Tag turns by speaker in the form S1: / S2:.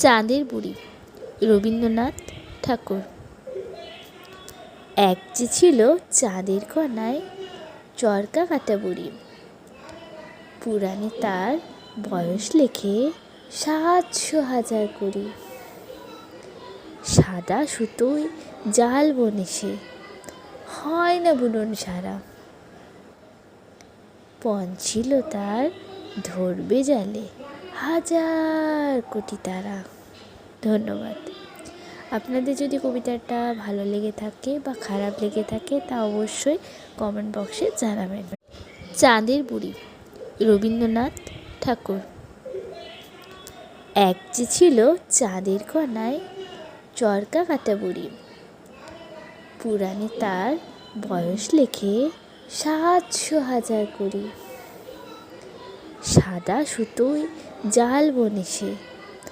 S1: চাঁদের বুড়ি রবীন্দ্রনাথ ঠাকুর। এক যে ছিল চাঁদের কোনায় চরকা কাটা বুড়ি, পুরাণে তার বয়স লেখে 700,000 কুড়ি। সাদা সুতোয় জাল বনে সে, হয় না বুনন সারা। পণ ছিল তার ধরবে জালে 1000 কোটি তারা। ধন্যবাদ। আপনাদের যদি কবিতাটা ভালো লেগে থাকে বা খারাপ লেগে থাকে তা অবশ্যই কমেন্ট বক্সে জানাবেন। চাঁদের বুড়ি রবীন্দ্রনাথ ঠাকুর। এক যে ছিল চাঁদের কোনায় চরকা কাটা বুড়ি, পুরাণে তার বয়স লেখে 700,000 কুড়ি। সাদা সুতোয় জাল বনে সে,